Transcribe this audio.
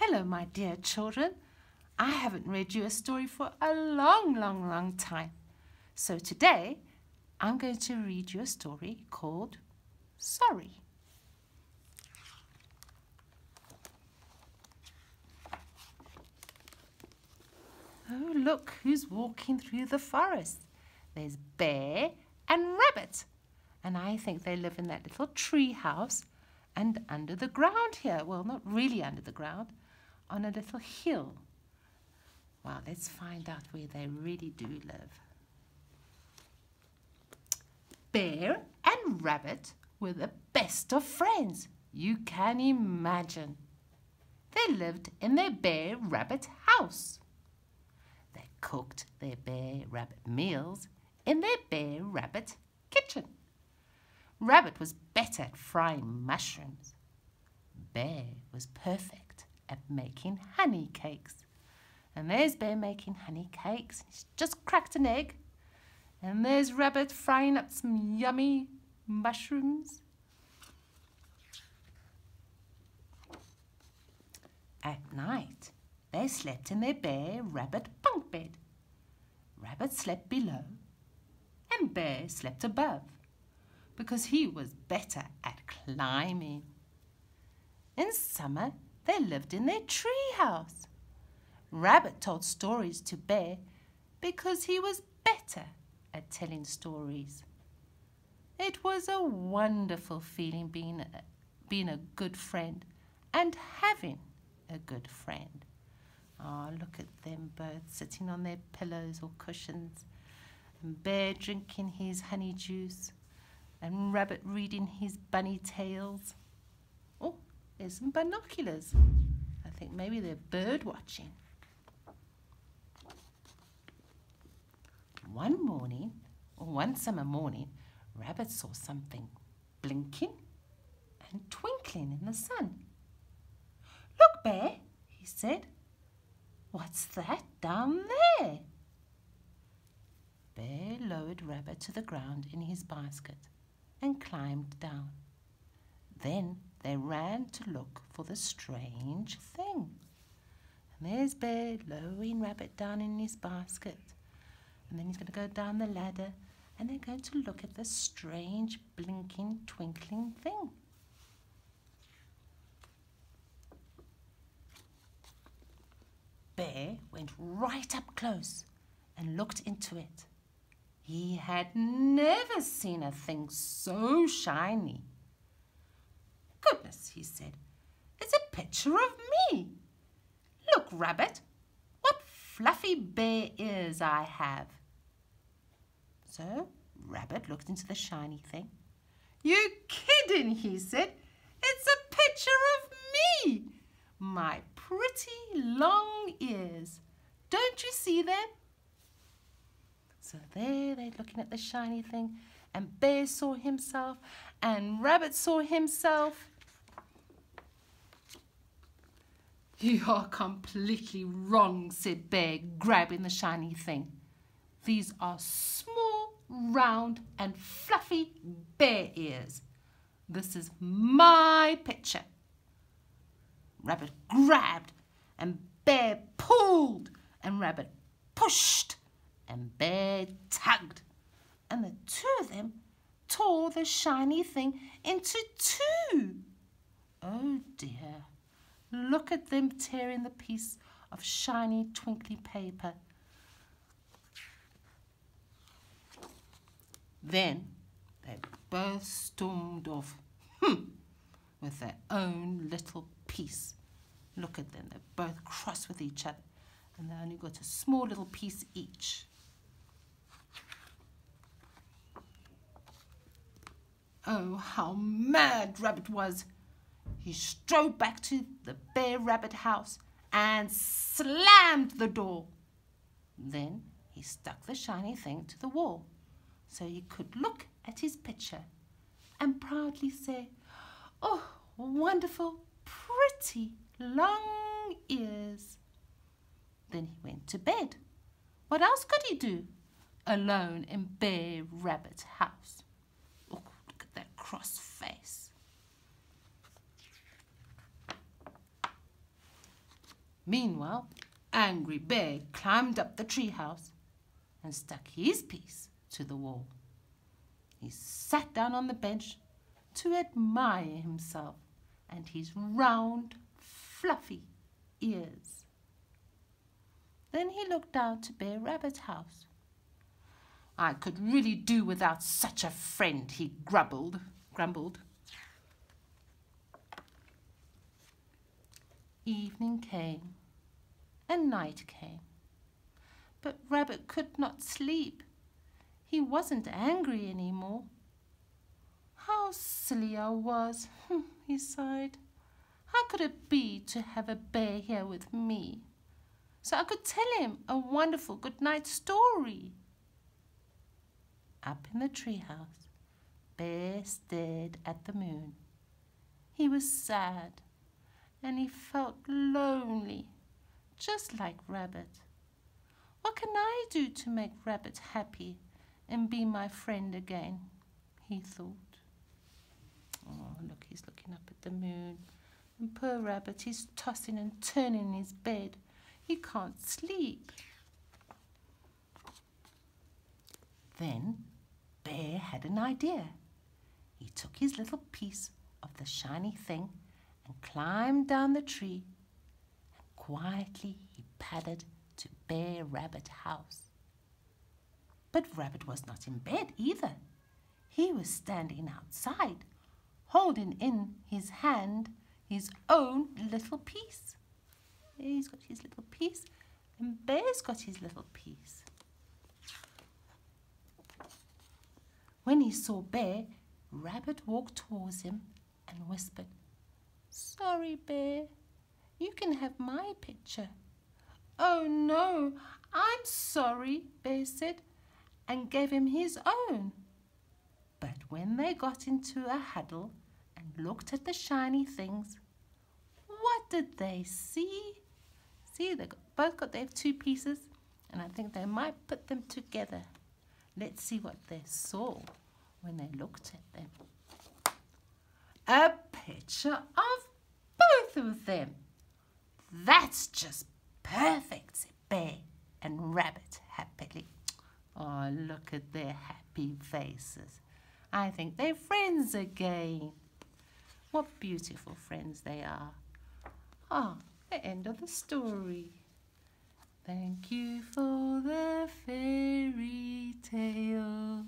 Hello, my dear children. I haven't read you a story for a long time. So today, I'm going to read you a story called Sorry. Oh, look who's walking through the forest. There's Bear and Rabbit. And I think they live in that little tree house and under the ground here. Well, not really under the ground, on a little hill. Well, let's find out where they really do live. Bear and Rabbit were the best of friends, you can imagine. They lived in their bear-rabbit house. They cooked their bear-rabbit meals in their bear-rabbit kitchen. Rabbit was better at frying mushrooms. Bear was perfect at making honey cakes. And there's Bear making honey cakes. He's just cracked an egg. And there's Rabbit frying up some yummy mushrooms. At night, they slept in their bear-rabbit bunk bed. Rabbit slept below and Bear slept above because he was better at climbing. In summer, they lived in their tree house. Rabbit told stories to Bear because he was better at telling stories. It was a wonderful feeling being a good friend and having a good friend. Oh, look at them both sitting on their pillows or cushions, and Bear drinking his honey juice and Rabbit reading his bunny tales. Oh, there's some binoculars. I think maybe they're bird watching. One summer morning, Rabbit saw something blinking and twinkling in the sun. "Look, Bear," he said. "What's that down there?" Bear lowered Rabbit to the ground in his basket and climbed down. Then they ran to look for the strange thing. And there's Bear lowering Rabbit down in his basket. And then he's going to go down the ladder and they're going to look at the strange blinking, twinkling thing. Bear went right up close and looked into it. He had never seen a thing so shiny. "Goodness," he said, "it's a picture of me. Look, Rabbit, what fluffy bear ears I have." So Rabbit looked into the shiny thing. "You kidding," he said. "It's a picture of me. My pretty long ears. Don't you see them?" So there they're looking at the shiny thing, and Bear saw himself, and Rabbit saw himself. "You are completely wrong," said Bear, grabbing the shiny thing. "These are small, round, and fluffy bear ears. This is my picture." Rabbit grabbed, and Bear pulled, and Rabbit pushed, and Bear tugged, and the two of them tore the shiny thing into two. Oh dear, look at them tearing the piece of shiny twinkly paper. Then they both stormed off with their own little piece. Look at them, they're both cross with each other and they only got a small little piece each. Oh, how mad Rabbit was. He strode back to the bear-rabbit house and slammed the door. Then he stuck the shiny thing to the wall so he could look at his picture and proudly say, "Oh, wonderful, pretty, long ears." Then he went to bed. What else could he do alone in Bear-Rabbit's house? Oh, look at that cross face. Meanwhile, Angry Bear climbed up the treehouse and stuck his piece to the wall. He sat down on the bench to admire himself and his round, fluffy ears. Then he looked down to Bear Rabbit's house. "I could really do without such a friend," he grumbled. Evening came and night came, but Rabbit could not sleep. He wasn't angry anymore. "How silly I was," he sighed. "How could it be to have a bear here with me, so I could tell him a wonderful good-night story?" Up in the treehouse, Bear stared at the moon. He was sad and he felt lonely, just like Rabbit. "What can I do to make Rabbit happy and be my friend again?" he thought. Oh, look, he's looking up at the moon. And poor Rabbit, he's tossing and turning in his bed. He can't sleep. Then Bear had an idea. He took his little piece of the shiny thing and climbed down the tree, and quietly he padded to Bear Rabbit's house. But Rabbit was not in bed either. He was standing outside, holding in his hand his own little piece. He's got his little piece, and Bear's got his little piece. When he saw Bear, Rabbit walked towards him and whispered, "Sorry, Bear, you can have my picture." "Oh no, I'm sorry," Bear said, and gave him his own. But when they got into a huddle and looked at the shiny things, what did they see? See, they have two pieces, and I think they might put them together. Let's see what they saw when they looked at them. A picture of both of them. "That's just perfect," said Bear and Rabbit happily. Oh, look at their happy faces. I think they're friends again. What beautiful friends they are. Ah, the end of the story. Thank you for the fairy tale.